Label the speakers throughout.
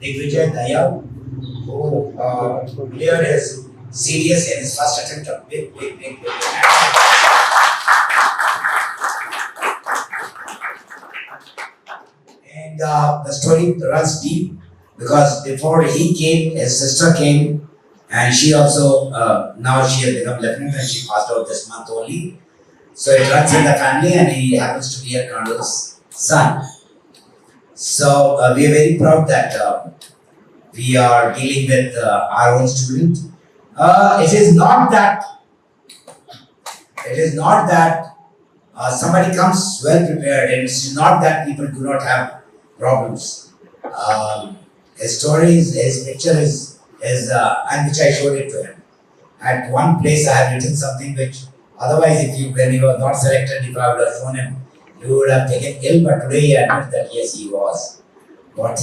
Speaker 1: Digvijay, who cleared his serious in his first attempt of big. And the story runs deep because before he came, his sister came, and she also now she has become lieutenant and she passed out this month only. So it runs in the family, and he happens to be a colonel's son. So we are very proud that we are dealing with our own student. It is not that somebody comes well prepared, and it's not that people do not have problems. His story, his picture is and which I showed it to him. At one place, I have written something which otherwise, when he was not selected, if I would have shown him, he would have taken ill. But today he admits that yes, he was what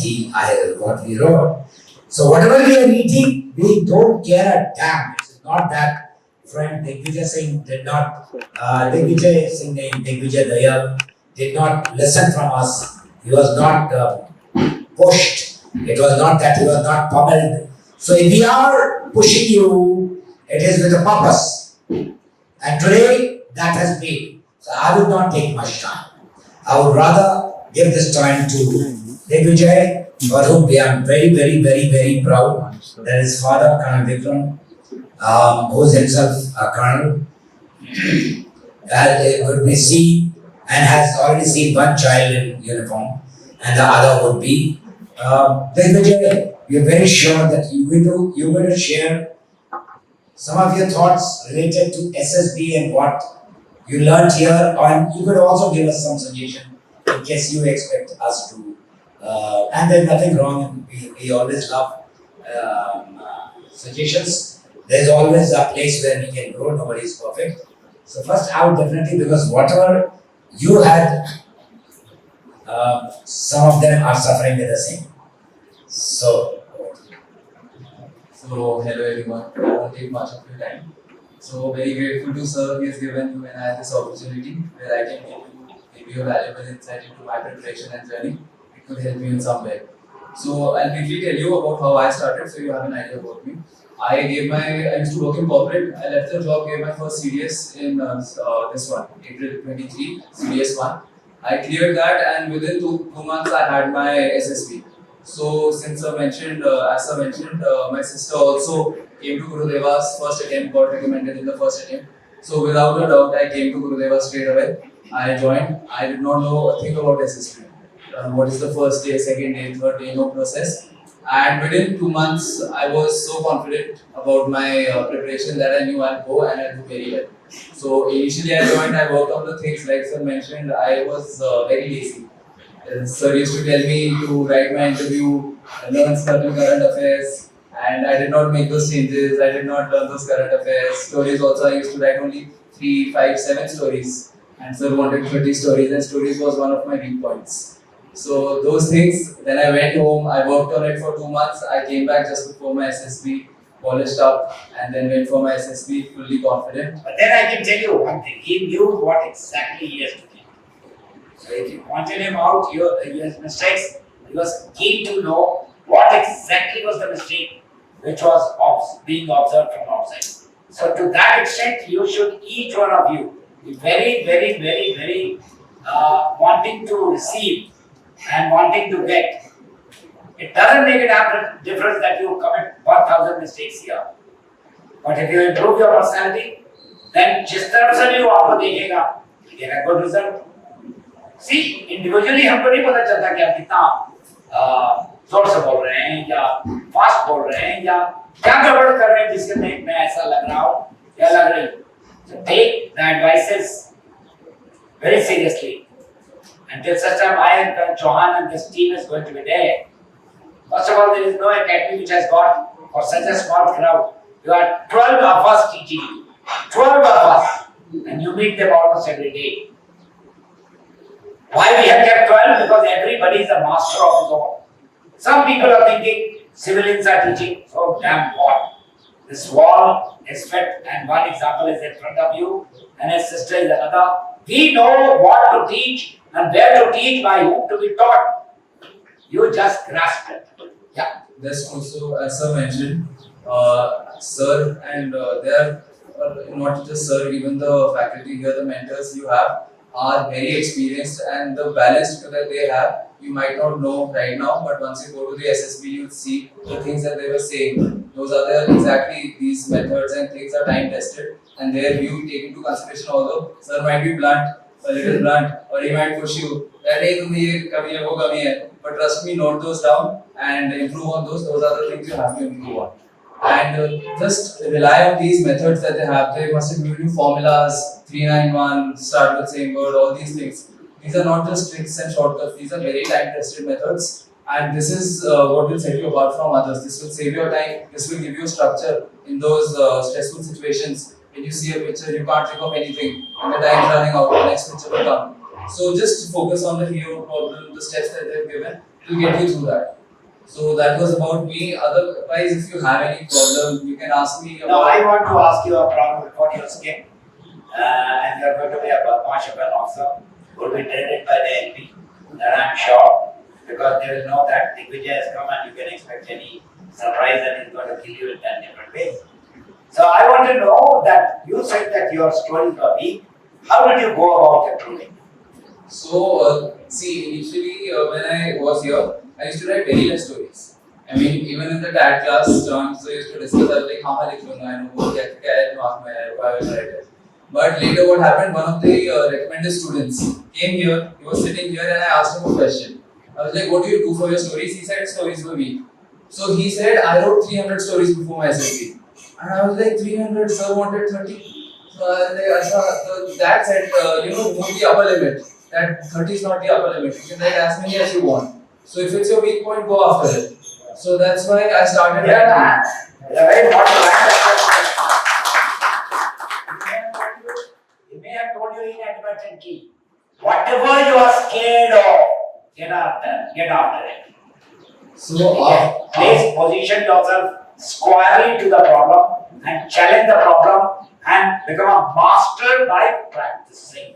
Speaker 1: we wrote. So whatever we are reading, we don't care a damn. It's not that friend Digvijay Singh did not, Digvijay Singh named Digvijay Dayal did not listen from us. He was not pushed. It was not that he was not pummeled. So if we are pushing you, it is with a purpose. And today that has been. So I would not take much time. I would rather give this time to Digvijay, for whom we are very proud. That his father, Colonel Vikram, who is himself a colonel, would be seen and has already seen one child in uniform, and the other would be Digvijay. We are very sure that you're going to share some of your thoughts related to SSB and what you learned here, and you could also give us some suggestion in case you expect us to. And there's nothing wrong, we always love suggestions. There's always a place where we can grow, nobody is perfect. So first I would definitely, because whatever you had, some of them are suffering with the same. So
Speaker 2: hello everyone, I won't take much of your time. So very grateful to sir, he has given you and I this opportunity where I can give you a valuable insight into my preparation and journey. It could help you in some way. So I'll briefly tell you about how I started so you have an idea about me. I used to work in corporate. I left the job, gave my first CDS in this one, April 23, CDS 1. I cleared that, and within two months I had my SSB. So since as sir mentioned, my sister also came to Gurudeva's first attempt, got recommended in the first attempt. So without a doubt, I came to Gurudeva's straight away. I joined. I did not know a thing about SSB. What is the first day, second day, third day, no process. And within 2 months, I was so confident about my preparation that I knew I'll go and I'll do very well. So initially I joined, I worked on the things like sir mentioned. I was very lazy. Sir used to tell me to write my interview, learn certain current affairs, and I did not make those changes. I did not learn those current affairs. Stories also, I used to write only 3, 5, 7 stories, and sir wanted 30 stories, and stories was one of my weak points. So those things, then I went home, I worked on it for 2 months, I came back just before my SSB, polished up, and then went for my SSB fully confident.
Speaker 1: But then I can tell you one thing, he knew what exactly he has to do. So if you pointed him out his mistakes, he was keen to know what exactly was the mistake which was being observed from outside. So to that extent, you should, each one of you, be very wanting to receive and wanting to get. It doesn't make a difference that you commit 1,000 mistakes here. But if you improve your personality, then जिस तरफ से भी वो आपको देखेगा, you get a good result. See, individually हमको नहीं पता चलता कि आप कितना जोर से बोल रहे हैं या फास्ट बोल रहे हैं या क्या गड़बड़ कर रहे हैं जिसके में ऐसा लग रहा हो या लग रही हो. So take the advices very seriously. Until such time I and Chauhan and this team is going to be there. First of all, there is no academy which has got for such a small crowd. You are 12 of us teaching you. 12 of us. And you meet them almost every day. Why we have kept 12? Because everybody is a master of his own. Some people are thinking civilians are teaching. So damn what? This wall is fit, and one example is in front of you, and his sister is another. We know what to teach and where to teach, by whom to be taught. You just grasp it. Yeah.
Speaker 2: Just also, as sir mentioned, sir, and they are not just sir, even the faculty here, the mentors you have are very experienced, and the balance that they have, you might not know right now, but once you go to the SSB, you'll see the things that they were saying. Those are exactly these methods and things are time tested, and their view take into consideration. Although sir might be blunt, a little blunt, or he might push you that hey, tum ye kami hai, wo kami hai. But trust me, note those down and improve on those. Those are the things you have to improve on. And just rely on these methods that they have. They must have given you formulas, 391, start with same word, all these things. These are not just tricks and shortcuts. These are very time-tested methods. And this is what will set you apart from others. This will save your time. This will give you structure in those stressful situations. When you see a picture, you can't think of anything, and the time is running out. The next picture will come. So just focus on the hero problem, the steps that they've given. It will get you through that. So that was about me. Otherwise, if you have any problem, you can ask me about.
Speaker 1: Now I want to ask you a problem about your skin. And you are going to be a Badmash of an officer who will be trained by the LP. That I am sure, because they will know that Digvijay has come and you can expect any surprise and he's going to kill you in 10 different ways. So I want to know that you said that your stories were weak. How did you go about your training?
Speaker 2: So, see, initially when I was here, I used to write very less stories. I mean, even in the TAT class, terms I used to discuss, I was like, how much I know, why will I write it? But later what happened, one of the recommended students came here, he was sitting here and I asked him a question. I was like, what do you do for your stories? He said, stories were weak. So he said, I wrote 300 stories before my SSB. And I was like, 300, sir wanted 30. So I was like, so that said, remove the upper limit. That 30 is not the upper limit. You can write as many as you want. So if it's your weak point, go after it. So that's why I started writing.
Speaker 1: Very important line. He may have told you inadvertently, whatever you are scared of, get after it.
Speaker 2: So
Speaker 1: please position yourself squarely to the problem and challenge the problem and become a master by practicing.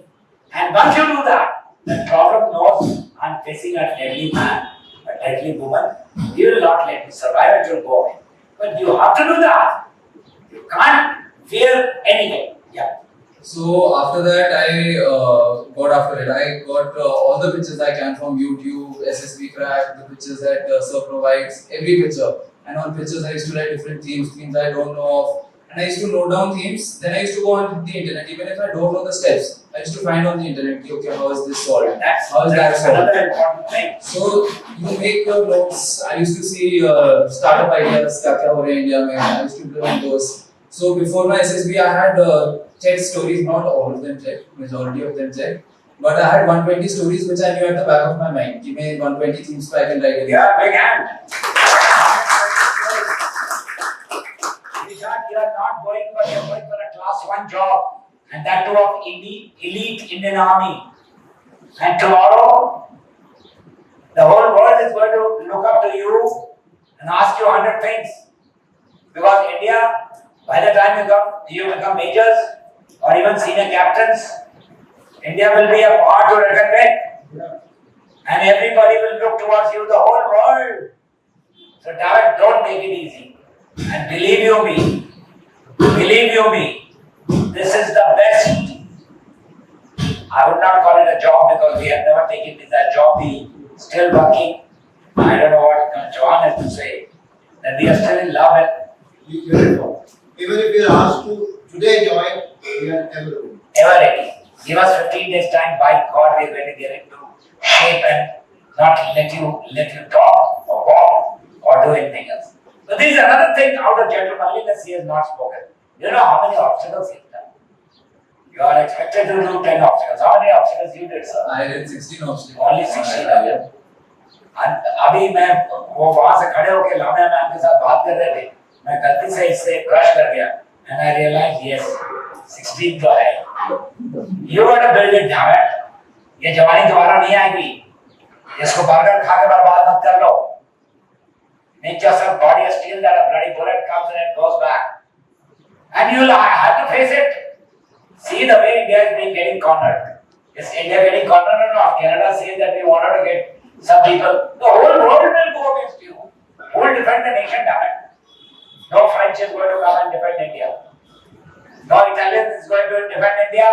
Speaker 1: And once you do that, the problem knows I'm facing a deadly man, a deadly woman. He will not let me survive, it will go away. But you have to do that. You can't fear anything. Yeah.
Speaker 2: So after that, I got after it. I got all the pictures I can from YouTube, SSB crack, the pictures that sir provides, every picture. And on pictures, I used to write different themes I don't know of. And I used to note down themes. Then I used to go on the internet. Even if I don't know the steps, I used to find on the internet, okay, how is this solved? How is that solved?
Speaker 1: Another important thing.
Speaker 2: So you make your notes. I used to see startup ideas, kya ho raha hai India mein. I used to implement those. So before my SSB, I had checked stories, not all of them checked, majority of them checked. But I had 120 stories which I knew at the back of my mind. Give me 120 themes so I can write it.
Speaker 1: Yeah, big hand. You are not going for a class 1 job, and that too of elite Indian army. And tomorrow, the whole world is going to look up to you and ask you 100 things. Because India, by the time you become majors or even senior captains, India will be a power to reckon with. And everybody will look towards you, the whole world. So don't take it easy. And believe you me, this is the best. I would not call it a job because we have never taken this as a job. We still working. I don't know what Johan has to say. That we are still in love with.
Speaker 3: Beautiful. Even if you are asked to today join, we are
Speaker 1: ever ready. Give us 15 days time. By God, we are going to get into shape and not let you talk or walk or do anything else. But there is another thing out of gentlemanliness he has not spoken. You know how many obstacles he has done? You are expected to do 10 obstacles. How many obstacles you did, sir?
Speaker 2: I did 16 obstacles.
Speaker 1: Only 16 yeah. And अभी मैं वो वहाँ से खड़े होके लामिया ma'am के साथ बात कर रहे थे. मैं गलती से इससे ब्रश कर गया. And I realized yes, 16 तो है. You got to build it, damn it. ये जवानी दोबारा नहीं आएगी. इसको बर्गर खा के बर्बाद मत कर लो. Make yourself body of steel that a bloody bullet comes and it goes back. And you'll have to face it. See the way India is being getting cornered. Is India getting cornered or not? Canada says that we wanted to get some people. The whole world will go against you. Who will defend the nation, damn it? No French is going to come and defend India. No Italian is going to defend India.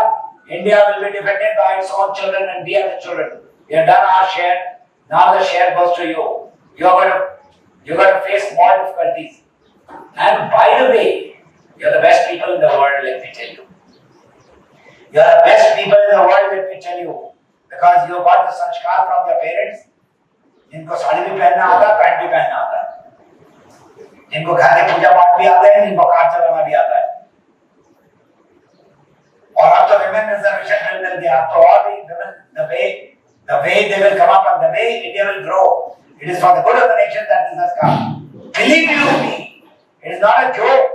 Speaker 1: India will be defended by its own children and we are the children. We have done our share. Now the share goes to you. You're going to face more difficulties. And by the way, you're the best people in the world, let me tell you. You're the best people in the world, let me tell you. Because you got the sanskar from your parents. जिनको साड़ी भी पहनना आता है, pant भी पहनना आता है, जिनको घर के पूजा पाठ भी आता है, जिनको कार चलाना भी आता है, और अब तो women reservation मिल गया, अब तो और भी women, the way they will come up and the way India will grow, it is for the good of the nation that this has come. Believe you me, it is not a joke.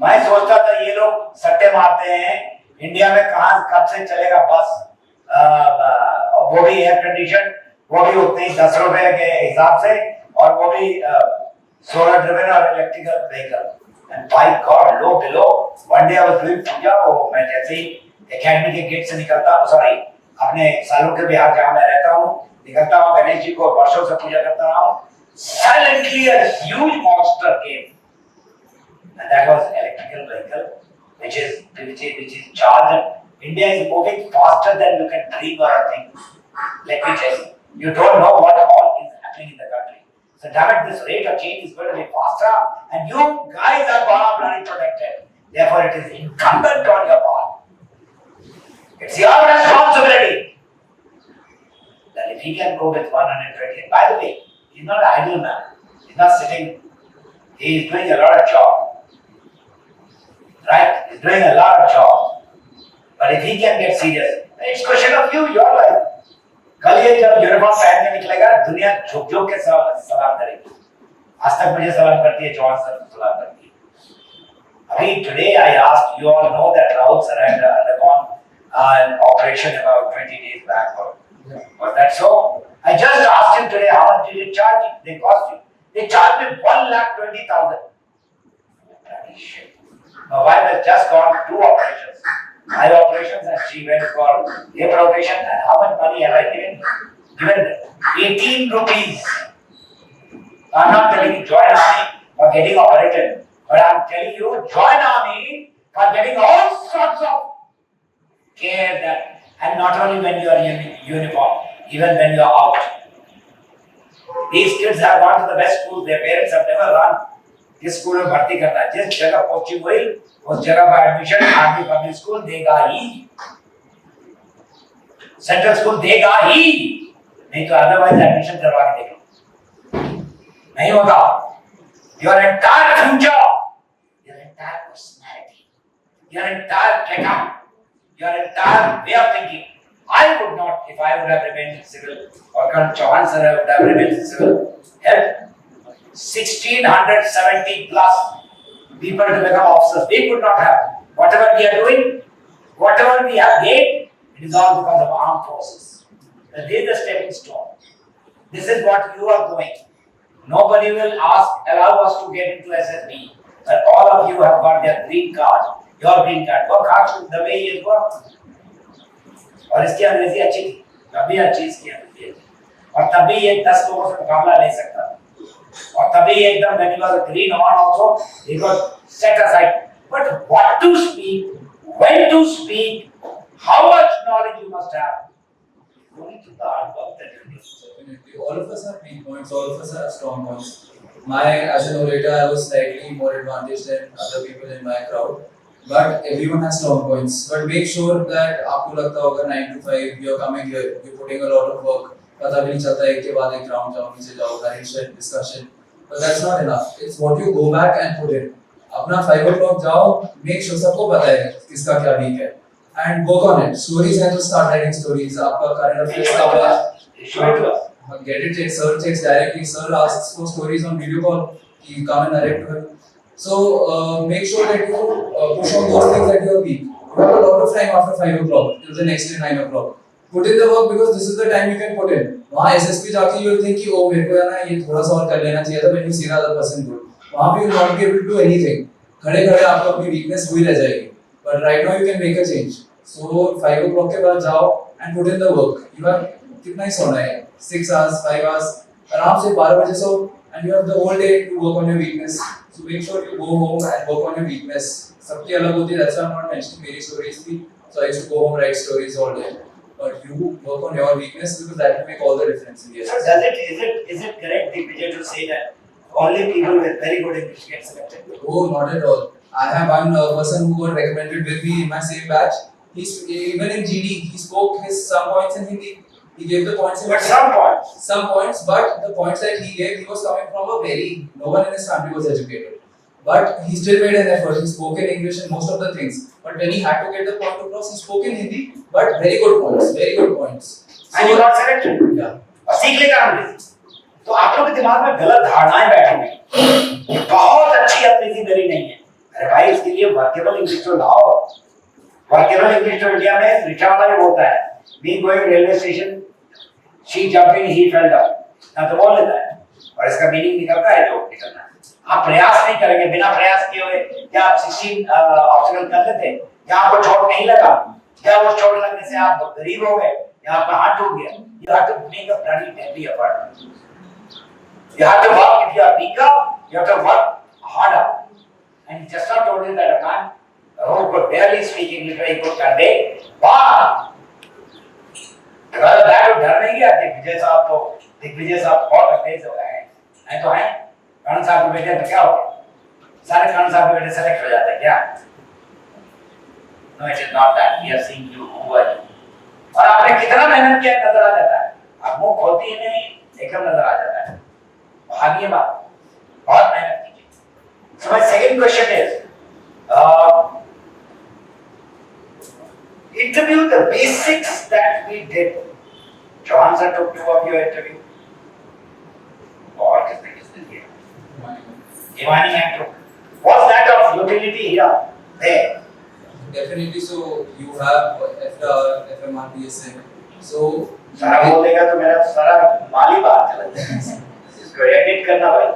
Speaker 1: मैं सोचता था ये लोग सट्टे मारते हैं, India में कहाँ कब से चलेगा बस, वो भी एयर कंडीशन, वो भी उतने ही 10 रुपए के हिसाब से, और वो भी सोलर ड्रिवन और electrical vehicle. And by God, low below, one day I was doing पूजा, वो मैं जैसे ही एकेडमी के गेट से निकलता, सॉरी, अपने सालों के बिहार जहाँ मैं रहता हूँ, निकलता हूँ, गणेश जी को वर्षों से पूजा करता रहा हूँ. Silently a huge monster came, and that was electrical vehicle, which is charged. India is moving faster than you can dream or think. Let me tell you, you don't know what all is happening in the country. So damn it, this rate of change is going to be faster, and you guys are gonna bloody protected. Therefore, it is incumbent on your part. It's your responsibility that if he can go with 120, by the way, he's not an idle man. He's not sitting. He is doing a lot of job. Right? He's doing a lot of job. But if he can get serious, it's question of you, your life. कल ये जब uniform पहन के निकलेगा, दुनिया झुक झुक के सलाम करेगी. आज तक मुझे सलाम करती है, जवान सर सलाम करती है. अभी today I asked, you all know that Rahul sir had undergone an operation about 20 days back. Was that so? I just asked him today, how much did it charge? They cost you. They charged me 1,20,000. Bloody shit. My wife has just gone 2 operations. 5 operations, and she went for hip rotation. And how much money have I given? Given 18 rupees. I'm not telling you join army for getting operated, but I'm telling you join army for getting all sorts of care that, and not only when you are in uniform, even when you are out. These kids have gone to the best schools. Their parents have never run. किस school में भर्ती करना है, जिस जगह posting हुई उस जगह पर एडमिशन आर्मी पब्लिक स्कूल देगा ही, सेंट्रल स्कूल देगा ही, नहीं तो अदरवाइज एडमिशन करवा के देख लो, नहीं होगा. Your entire future, your entire personality, your entire take up, your entire way of thinking. I would not, if I would have remained in civil, or Colonel Chauhan sir would have remained in civil, help 1,670 plus people to become officers. We could not have. Whatever we are doing, whatever we have gained, it is all because of armed forces. This is the stepping stone. This is what you are doing. Nobody will allow us to get into SSB. But all of you have got their green card, your green card. Work hard the way you work. और इसकी अंग्रेजी अच्छी थी, तभी अच्छी इसकी अंग्रेजी, और तभी ये 10 लोगों से मुकाबला ले सकता, और तभी एकदम when you are green on also, he got set aside. But what to speak, when to speak, how much knowledge you must have. Only to the hard work that you do.
Speaker 2: Definitely, all of us have weak points, all of us have strong points. As an orator, I was slightly more advantaged than other people in my crowd. But everyone has strong points. But make sure that आपको लगता होगा 9 to 5, you're coming here, you're putting a lot of work. पता भी नहीं चलता एक के बाद एक round जाओ, नीचे जाओ, direction, discussion. But that's not enough. It's what you go back and put in. अपना 5 o'clock जाओ, make sure सबको पता है किसका क्या week है. And work on it. Stories हैं तो start writing stories. आपका current affairs का हुआ. Get it checked. Sir checks directly. Sir asks for stories on video call. कि come and narrate to him. So make sure that you push on those things that you are weak. You have a lot of time after 5 o'clock till the next day 9 o'clock. Put in the work because this is the time you can put in. वहाँ SSB जाके you will think कि oh मेरे को यार ना ये थोड़ा सा और कर लेना चाहिए था when you see another person good. वहाँ पे you will not be able to do anything. खड़े खड़े आपको अपनी weakness हुई रह जाएगी. But right now you can make a change. So 5 o'clock के बाद जाओ and put in the work. You have कितना ही सोना है? 6 hours, 5 hours. आराम से 12 बजे सो and you have the whole day to work on your weakness. So make sure you go home and work on your weakness. सबकी अलग होती है, that's why I'm not mentioning मेरी stories थी. So I used to go home write stories all day. But you work on your weakness because that will make all the difference in the
Speaker 1: So is it correct, Digvijay, to say that only people with very good English get selected?
Speaker 2: Oh, not at all. I have one person who got recommended with me in my same batch. Even in GD, he spoke his some points in Hindi. He gave the points in
Speaker 1: But some points.
Speaker 2: Some points, but the points that he gave, he was coming from a very, no one in his family was educated. But he still made an effort. He spoke in English and most of the things. But when he had to get the point across, he spoke in Hindi, but very good points, very good points. So,
Speaker 1: And you got selected.
Speaker 2: Yeah.
Speaker 1: और सीख लेगा अंग्रेजी। तो आप लोग के दिमाग में गलत धारणाएं बैठी हुई हैं। बहुत अच्छी अंग्रेजी मेरी नहीं है। अरे भाई इसके लिए वर्केबल इंग्लिश तो लाओ। वर्केबल इंग्लिश तो इंडिया में रिक्शा वाला ही बोलता है। Being going railway station, she jumped in, he fell down. ना तो बोल लेता है। और इसका मीनिंग निकलता है जो निकलना है। आप प्रयास नहीं करेंगे, बिना प्रयास किए हुए क्या आप 16 ऑब्स्टिकल कर लेते? क्या आपको चोट नहीं लगा? क्या वो चोट लगने से आप गरीब हो गए? या आपका हाथ टूट गया? You have to make a bloody deadly effort. You have to work. If you are weaker, you have to work harder. And he just not told you that a man who could barely speak English very good convey. Wow! अगर that तो डर नहीं गया दिग्विजय साहब बहुत अंग्रेज हो गए हैं तो हैं कर्ण साहब के बेटे तो क्या हो गया सारे कर्ण साहब के बेटे सेलेक्ट हो जाते हैं क्या No, it is not that. We are seeing you who are you. और आपने कितना मेहनत किया नजर आ जाता है आप मुंह खोलती ही नहीं एकदम नजर आ जाता है भागिए बात बहुत मेहनत कीजिए So my second question is interview the basics that we did. John sir took 2 of your interview. और किसने दिया? Imani and took. Was that of utility here? There.
Speaker 2: Definitely. So you have FMR PSN. So
Speaker 1: सारा बोल देगा तो मेरा सारा माली बात चला जाएगा. इसको एडिट करना भाई.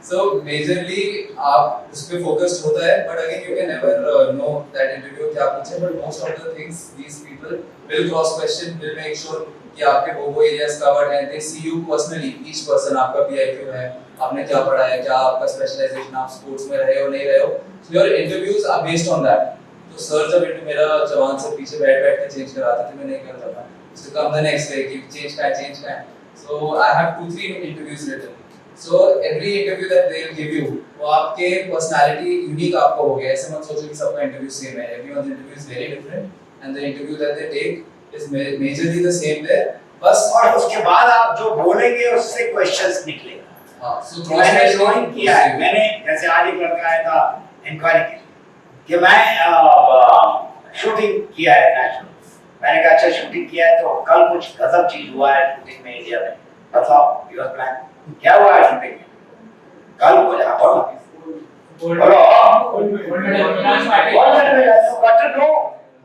Speaker 2: So majorly आप उस पे focused होता है, but again you can never know that interview क्या पूछे, but most of the things these people will cross question, will make sure कि आपके वो areas covered हैं, they see you personally, each person आपका PIQ है, आपने क्या पढ़ा है, क्या आपका specialization, आप sports में रहे हो नहीं रहे हो, so your interviews are based on that. तो sir जब इंटरव्यू मेरा जवान से पीछे बैठ के change कराते थे मैं नहीं करता था, so come the next day कि change का है, so I have 2-3 interviews written. So every interview that they will give you, वो आपके personality unique आपको हो गया, ऐसे मत सोचो कि सबका interview same है. Everyone's interview is very different, and the interview that they take is majorly the same there. बस
Speaker 1: और उसके बाद आप जो बोलेंगे उससे questions निकलेगा.
Speaker 2: हाँ, so
Speaker 1: मैंने ज्वाइन किया है, मैंने जैसे आज एक लड़का आया था इंक्वायरी के कि मैं शूटिंग किया है नेशनल. मैंने कहा अच्छा शूटिंग किया है तो कल कुछ गजब चीज हुआ है शूटिंग में इंडिया में. बताओ योर प्लान क्या हुआ है शूटिंग में? कल कुछ बोलो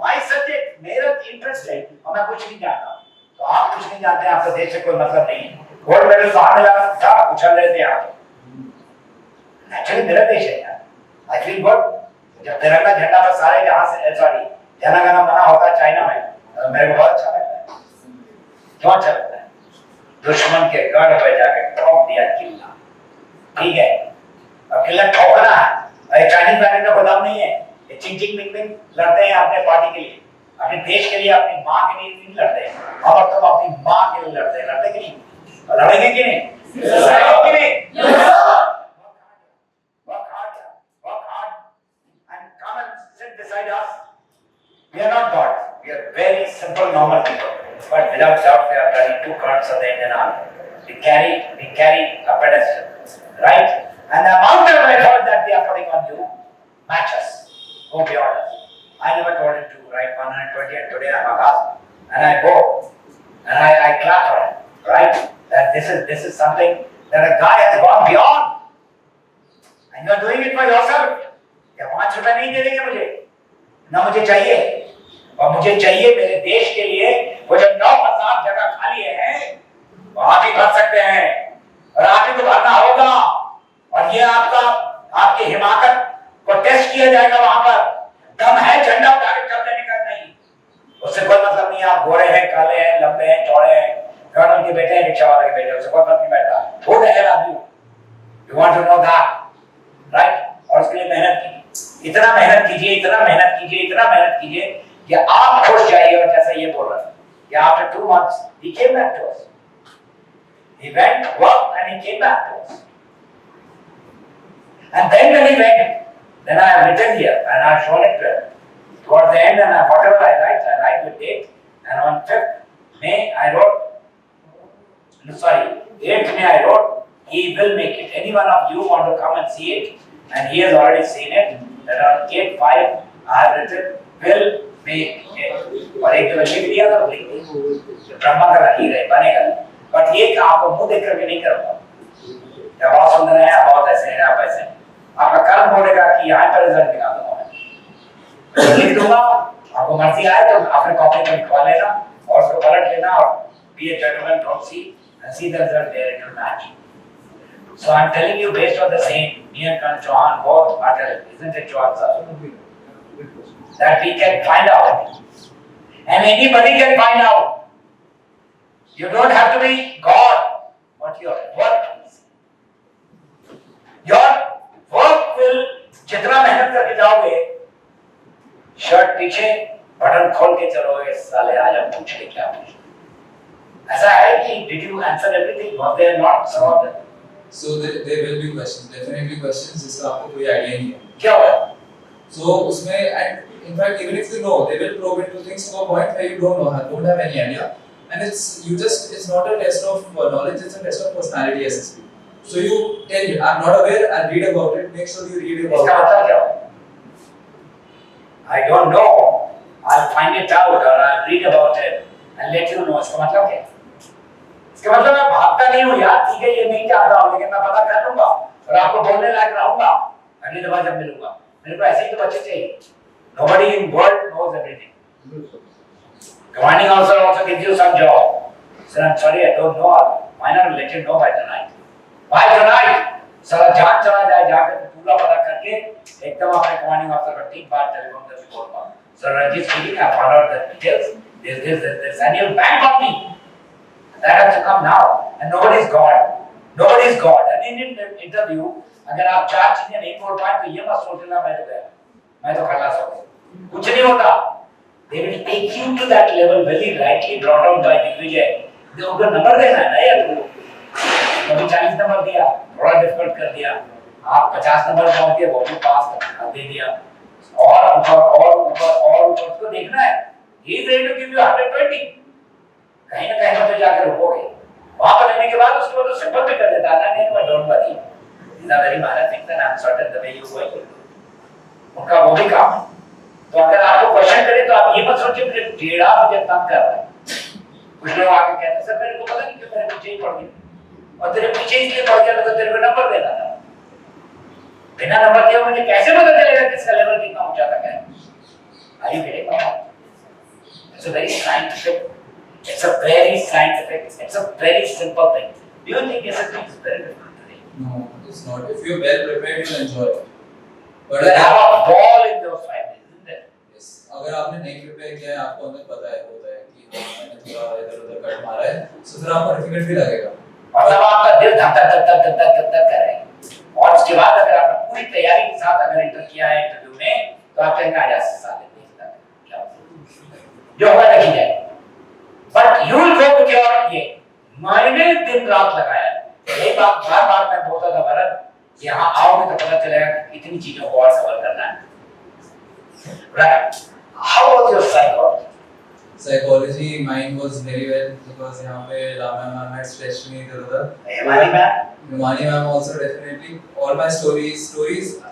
Speaker 1: माय सब्जेक्ट मेरा इंटरेस्ट है और मैं कुछ नहीं जानता तो आप कुछ नहीं जानते आपको देश से कोई मतलब नहीं है. गोल्ड मेडल कहाँ मिला था उछल रहे थे आप. एक्चुअली मेरा देश है यार. आई फील गुड जब तिरंगा झंडा पर सारे जहां से सॉरी जनगण मना होता है चाइना में मेरे को बहुत अच्छा लगता है. क्यों अच्छा लगता है? दुश्मन के गढ़ पे जाके ठोक दिया किला. ठीक है अब किला ठोकना है. अरे चाइनीज बैठने का बदम नहीं है. ये चिंग चिंग मिंग मिंग लड़ते हैं अपने पार्टी के लिए अपने देश के लिए अपनी माँ के लिए नहीं लड़ते हैं. अब तुम अपनी माँ के लिए लड़ते हैं. लड़ते कि नहीं? लड़ेंगे कि नहीं? लड़ेंगे कि नहीं? Work hard and come and sit beside us. We are not God. We are very simple normal people. But without doubt, we are carrying 2 cards of the Indian Army. We carry a pedestal, right? And the amount of effort that we are putting on you matches, go beyond us. I never told him to write 120, and today I'm a cast, and I go and I clap for him, right? That this is something that a guy has gone beyond, and you are doing it for yourself. क्या 5 रुपए नहीं दे देंगे मुझे? ना मुझे चाहिए. और मुझे चाहिए मेरे देश के लिए वो जब 9,000 जगह खाली है तो आप ही भर सकते हैं और आप ही को भरना होगा. और ये आपकी हिमाकत को टेस्ट किया जाएगा. वहां पर दम है झंडा उठा के चल देने का नहीं. उससे कोई मतलब नहीं आप गोरे हैं काले हैं लंबे हैं चौड़े हैं गवर्नर के बेटे हैं, रिक्शा वाले के बेटे, उससे कोई फर्क नहीं बैठता। Who the hell are you? You want to know that, right? और उसके लिए मेहनत कीजिए, इतना मेहनत कीजिए, इतना मेहनत कीजिए, इतना मेहनत कीजिए कि आप खुश जाइए। और जैसे ये बोल रहा है कि after 2 months he came back to us. He went, worked, and he came back to us. And then when he went, then I have written here and I have shown it to him. Towards the end, and whatever I write with date. And on 5th May, I wrote, sorry, 8th May, I wrote, he will make it. Any one of you want to come and see it, and he has already seen it. That on 8/5, I have written, will make it. और एक जगह लिख दिया तो लिख दिया। ब्रह्मा का लकीर है, बनेगा। बट ये आपको मुंह देख करके नहीं करूँगा। क्या बहुत सुंदर है, आप बहुत ऐसे हैं, आप ऐसे हैं। आपका कर्म बोलेगा कि यहाँ पर रिजल्ट निकाल दूंगा मैं। लिख दूंगा, आपको मर्जी आए तो अपने कॉपी पर लिखवा लेना और उसको पलट लेना और be a gentleman, don't see the result there, it will match. So I'm telling you based on the same, me and Chauhan both are telling, isn't it Chauhan sir? That we can find out. And anybody can find out. You don't have to be God, but your work is. Your work will, जितना मेहनत करके जाओगे, shirt पीछे button खोल के चलोगे, साले आज हम पूछ ले क्या पूछ। ऐसा है कि did you answer everything? Was there not some of them?
Speaker 2: So there will be questions, definitely questions जिसका आपको कोई idea नहीं है।
Speaker 1: क्या हुआ?
Speaker 2: So उसमें and in fact even if you know, they will probe into things to a point where you don't have any idea, and it's not a test of knowledge, it's a test of personality SSB. So you tell me, I'm not aware, I'll read about it. Make sure you read about
Speaker 1: इसका मतलब क्या हुआ? I don't know. I'll find it out or I'll read about it and let you know. इसका मतलब क्या? इसका मतलब मैं भागता नहीं हूँ यार, ठीक है ये नहीं चाहता हूँ, लेकिन मैं पता कर लूँगा और आपको बोलने लायक रहूँगा अगली दफा जब मिलूँगा। मेरे को ऐसे ही तो बच्चे चाहिए। Nobody in world knows everything. Commanding officer also gives you some job. Sir, I'm sorry, I don't know. Why not let you know by tonight? Why tonight? सारा जान चला जाए, जाकर पूरा पता करके एकदम अपने कमांडिंग ऑफिसर को 3 बार टेलीफोन करके बोलूँगा। Sir, Ranjit speaking, I found out the details. There's annual bank on me. That has to come now. And nobody is God. Nobody is God. And in an interview, अगर आप 4 चीजें नहीं बोल पाए तो ये मत सोचना मैं तो गया, मैं तो खलास हो गया। कुछ नहीं होता। They will take you to that level very rightly brought out by Digvijay. they उनको नंबर देना है ना यार तुमको। कभी 40 नंबर दिया, थोड़ा डिफिकल्ट कर दिया। आप 50 नंबर पहुंचे वो भी पास दे दिया। और ऊपर उसको देखना है। He is ready to give you 120. कहीं ना कहीं पर तो जाकर रुकोगे। वहाँ पर रहने के बाद उसके बाद तो सिंपल भी कर देता है नहीं मैं don't worry. These are very minor things and I'm certain the way you going. उनका वो भी काम है। तो अगर आपको क्वेश्चन करे तो आप ये मत सोचिए मुझे टेढ़ा मुझे तंग कर रहा है। कुछ लोग आके कहते हैं सर मेरे को पता नहीं क्यों मेरे पीछे ही पड़ गया और तेरे पीछे इसलिए पड़ गया तो तेरे को नंबर देना था। बिना नंबर दिए मुझे कैसे पता चलेगा किसका लेवल कितना ऊंचा तक है? Are you getting my point? It's a very scientific. It's a very scientific. It's a very simple thing. Do you think SSB is very difficult today?
Speaker 2: No, it's not. If you're well prepared, you'll enjoy it.
Speaker 1: But you have a ball in those 5 days, isn't it?
Speaker 2: Yes. अगर आपने नहीं prepare किया है, आपको अंदर पता है होता है कि मैंने थोड़ा इधर-उधर कट मारा है, तो फिर आपको डिफिकल्ट भी लगेगा।
Speaker 1: और तब आपका दिल धक करेगा। और उसके बाद अगर आपने पूरी तैयारी के साथ अगर इंटर किया है इंटरव्यू में, तो आप कहेंगे आजा साले देखता है क्या जो होगा देखी जाए। But you will go with your ये मैंने दिन रात लगाया। ये बात बार-बार मैं बोलता था भरत, यहाँ आओगे तो पता चलेगा कि इतनी चीजों को और सवाल करना है। Right? How was your psychology?
Speaker 2: Psychology, mine was very well because यहाँ पे Rama ma'am had stretched me इधर-उधर।
Speaker 1: Himani ma'am?
Speaker 2: Himani ma'am also definitely. All my stories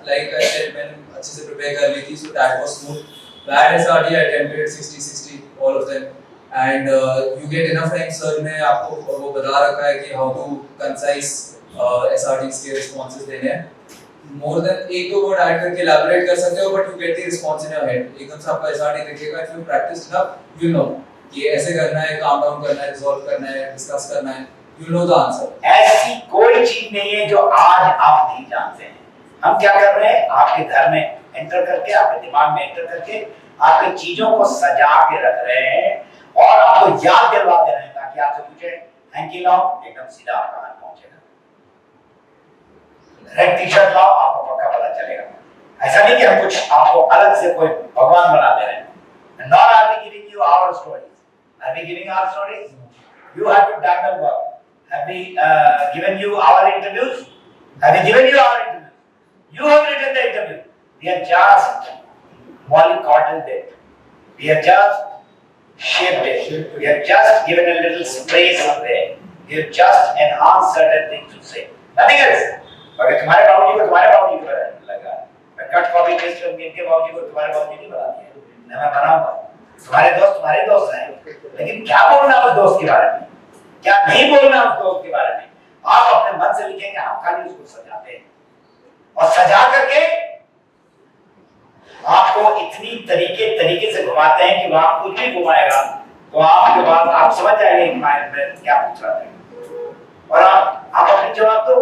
Speaker 2: like I said मैंने अच्छे से prepare कर ली थी, so that was smooth. Bad SRT I attempted 60 all of them. And you get enough time sir ने आपको वो बता रखा है कि how to concise SRTs के responses देने हैं। More than एक दो word add करके elaborate कर सकते हो, but you get the response in your head. एकदम से आपका SRT दिखेगा, if you practice enough, you know कि ऐसे करना है, calm down करना है, resolve करना है, discuss करना है, you know the answer.
Speaker 1: ऐसी कोई चीज नहीं है जो आज आप नहीं जानते हैं। हम क्या कर रहे हैं? आपके घर में एंटर करके, आपके दिमाग में एंटर करके, आपके चीजों को सजा के रख रहे हैं और आपको याद दिलवा दे रहे हैं ताकि आपसे पूछे हैंकी लाओ, एकदम सीधा आपका हाथ पहुंचेगा। रेड टी शर्ट लाओ, आपको पक्का पता चलेगा। ऐसा नहीं कि हम कुछ आपको अलग से कोई भगवान बना दे रहे हैं। Nor are we giving you our stories. Are we giving our stories? You have to done the work. Have we given you our interviews? Have we given you our interviews? You have written the interview. We have just mollycoddled it. We have just shaped it. We have just given a little space there. We have just enhanced certain things to say. Nothing else. अगर तुम्हारे बाबूजी को तुम्हारे बाबूजी की तरह लगा, मैं कट कॉपी पेस्ट करके इनके बाबूजी को तुम्हारे बाबूजी नहीं बना दिया, मैं बनाऊंगा। तुम्हारे दोस्त हैं, लेकिन क्या बोलना उस दोस्त के बारे में, क्या नहीं बोलना उस दोस्त के बारे में, आप अपने मन से लिखेंगे। हम खाली उसको सजाते हैं और सजा करके आपको इतनी तरीके से घुमाते हैं कि वो आप कुछ भी घुमाएगा तो आपके बाद आप समझ जाएंगे कि मैं क्या पूछ रहा था और आप अपनी जवाब दो।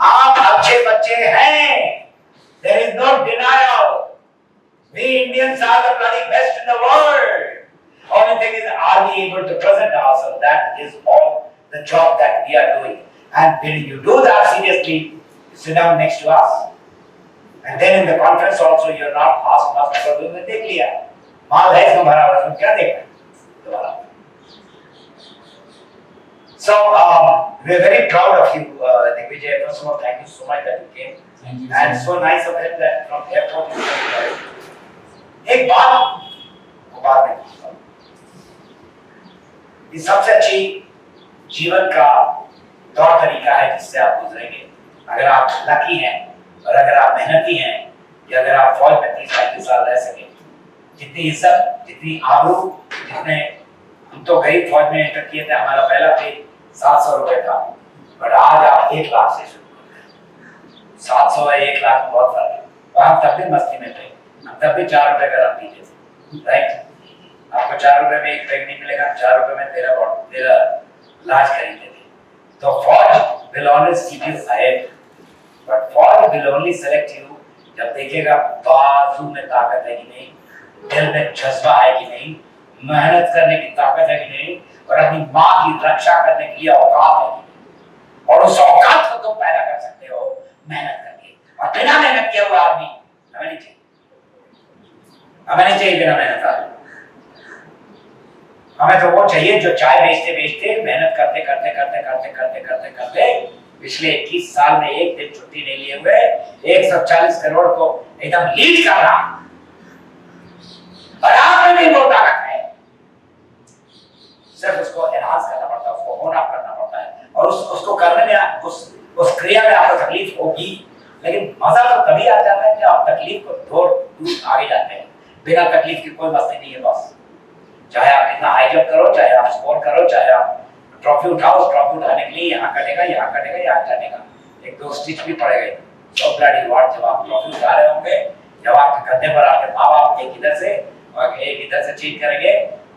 Speaker 1: आप अच्छे बच्चे हैं, there is no denial. We Indians are the bloody best in the world. Only thing is, are we able to present ourselves? That is all the job that we are doing. And when you do that seriously, you sit down next to us. And then in the conference also, you are not asked much because you will take लिया। माल है इसमें भरा हुआ, इसमें क्या देखना दोबारा। So we are very proud of you, Digvijay. First of all, thank you so much that you came.
Speaker 2: Thank you.
Speaker 1: And so nice of him that from airport you came. एक बात को बाद में पूछता हूँ। ये सबसे अच्छी जीवन का तौर तरीका है जिससे आप गुजरेंगे। अगर आप लकी हैं और अगर आप मेहनती हैं या अगर आप फौज में 30-35 साल रह सके, जितनी इज्जत, जितनी आबरू, जितने हम तो गरीब फौज में एंटर किए थे, हमारा पहला पे 700 रुपए था, बट आज आप 1 लाख से शुरू करते हैं। 700 और 1 लाख में बहुत फर्क है। और हम तब भी मस्ती में थे, हम तब भी 4 रुपए का रख दीजिए, राइट? आपको 4 रुपए में एक पैक नहीं मिलेगा, 4 रुपए में तेरा लाज खरीदते थे। तो फौज will always keep you ahead, but फौज will only select you जब देखेगा बाजू में ताकत है कि नहीं, दिल में जज्बा है कि नहीं, मेहनत करने की ताकत है कि नहीं, और अपनी माँ की रक्षा करने के लिए औकात है कि नहीं। और उस औकात को तुम पैदा कर सकते हो मेहनत करके, और बिना मेहनत किए हुए आदमी हमें नहीं चाहिए, हमें नहीं चाहिए बिना मेहनत आदमी। हमें तो वो चाहिए जो चाय बेचते मेहनत करते पिछले 21 साल में एक दिन छुट्टी नहीं लिए हुए 140 करोड़ को एकदम लीड कर रहा, और आप में भी वो ताकत है, सिर्फ उसको एनहांस करना पड़ता है, उसको होना करना पड़ता है, और उसको करने में उस क्रिया में आपको तकलीफ होगी, लेकिन मजा तो तभी आ जाता है कि आप तकलीफ को दूर आगे जाते हैं। बिना तकलीफ की कोई मस्ती नहीं है बॉस। चाहे आप कितना हाई जंप करो, चाहे आप स्कोर करो, चाहे आप ट्रॉफी उठाओ, ट्रॉफी उठाने के लिए यहाँ कटेगा, यहाँ जानेगा, एक 2 स्टिच भी पड़ेगा। सो ब्लडी व्हाट, जब आप ट्रॉफी उठा रहे होंगे, जब आपके कंधे पर आपके माँ बाप एक इधर से और एक इधर से चीट करेंगे,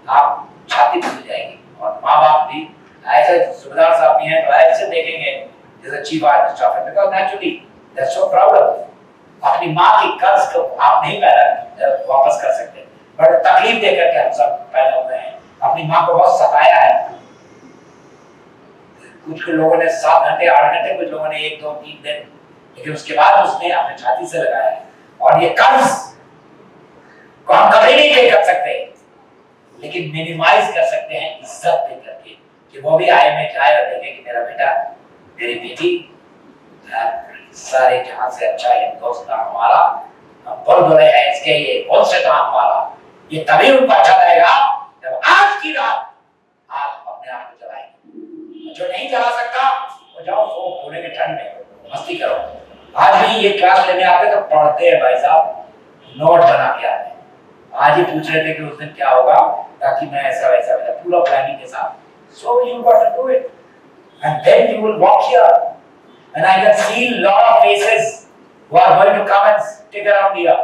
Speaker 1: आप छाती फूल जाएगी, और माँ बाप भी ऐसे सुबेदार साहब भी हैं तो ऐसे देखेंगे जैसे chief artist of it, because naturally they are so proud of you. अपनी माँ की कर्ज को आप नहीं पैदा वापस कर सकते, बट तकलीफ देकर के हम सब पैदा हुए हैं। अपनी माँ को बहुत सताया है, कुछ लोगों ने 7 घंटे 8 घंटे, कुछ लोगों ने 1 2 3 दिन, लेकिन उसके बाद उसने अपने छाती से लगाया है। और ये कर्ज को हम कभी नहीं पे कर सकते, लेकिन मिनिमाइज कर सकते हैं इज्जत दे करके, कि वो भी आए में जाए और देखे कि मेरा बेटा, मेरी बेटी सारे जहां से अच्छा है दोस्त का हमारा, हम बोल रहे हैं इसके ये बहुत से काम हमारा, ये तभी उनको अच्छा लगेगा जब आज की रात आप अपने आप को जलाएंगे। जो नहीं जला सकता वो जाओ सो पूरे के ठंड में मस्ती करो। आज भी ये क्लास लेने आते तो पढ़ते हैं भाई साहब, नोट बना के आते हैं। आज ही पूछ रहे थे कि उस दिन क्या होगा, ताकि मैं ऐसा वैसा पूरा प्लानिंग के साथ। So you got to do it, and then you will walk here, and I can see a lot of faces who are going to come and stick around here,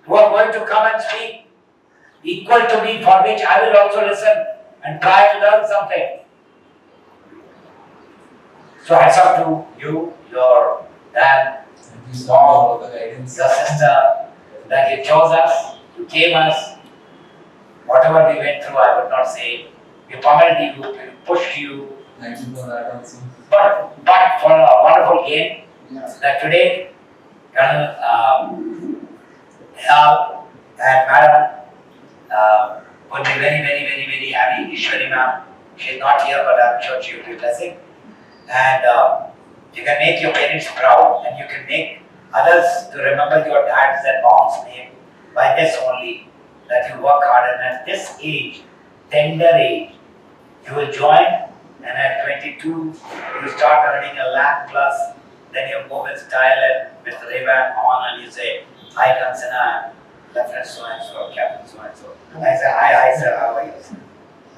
Speaker 1: who are going to come and speak equal to me, for which I will also listen and try and learn something. So hats off to you, your dad, mom, your sister, that you chose us, you came us. Whatever we went through, I would not say we pummeled you, we pushed you,
Speaker 2: Thank you for that also.
Speaker 1: but for a wonderful game
Speaker 3: Yeah.
Speaker 1: that today, Colonel Hal and Madam would be very happy. Ishwari ma'am, she's not here, but I'm sure she will be blessing. And you can make your parents proud, and you can make others to remember your dad's and mom's name by this only, that you work hard, and at this age, tender age, you will join, and at 22, you start earning a lakh plus, then you move in style and with Ray-Ban on, and you say, "Hi Kansana, Lieutenant so and so, Captain so and so." I say, "Hi sir, how are you?"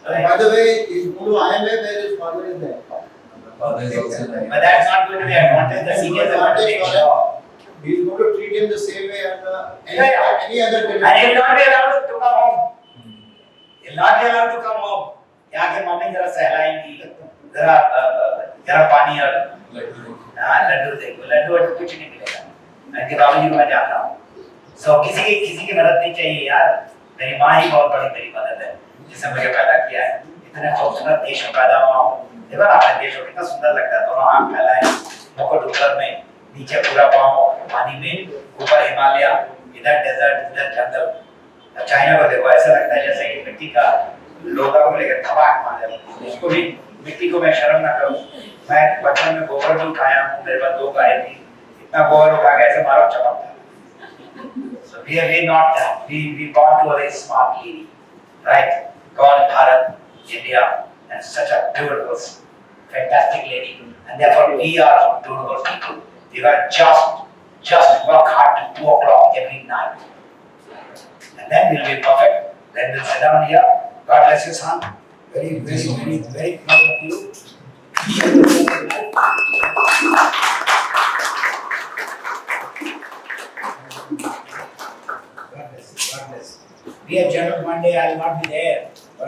Speaker 3: And by the way, he's going to IMA where his father is there.
Speaker 2: Father is also like.
Speaker 1: But that's not going to be advantage. The seniors are going to make sure.
Speaker 3: He's going to treat him the same way as any other
Speaker 1: And he will not be allowed to come home. He will not be allowed to come home. यहाँ के mummy जरा सहलाएंगी, जरा पानी और लड्डू देखो, लड्डू और कुछ नहीं मिलेगा। मैं के बाबूजी को मैं जाता हूँ। So किसी की मदद नहीं चाहिए यार। मेरी माँ ही बहुत बड़ी मेरी मदद है, जिसने मुझे पैदा किया है। इतने खूबसूरत देश में पैदा हुआ हूँ। देखो ना अपने देश को कितना सुंदर लगता है। दोनों आँख फैलाए, मुकुट ऊपर में, नीचे पूरा पाँव पानी में, ऊपर हिमालय, इधर डेजर्ट, इधर जंगल। चाइना को देखो, ऐसा लगता है जैसे कि मिट्टी का लोटा को लेकर धमाक मार दे। इसको भी मिट्टी को मैं शर्म ना करूं। मैं बचपन में गोबर भी खाया हूं, मेरे पास 2 गायें थी। इतना गोबर उठा के ऐसे मारो चमकता। So we are not that. We born to a very smart lady, right? Called Bharat, India, and such a beautiful, fantastic lady. And therefore we are beautiful people. We got just work hard till 2 o'clock every night. And then we'll be perfect. Then we'll sit down here. God bless you, son. Very proud of you. God bless. Be a gentleman one day. I will not be there. But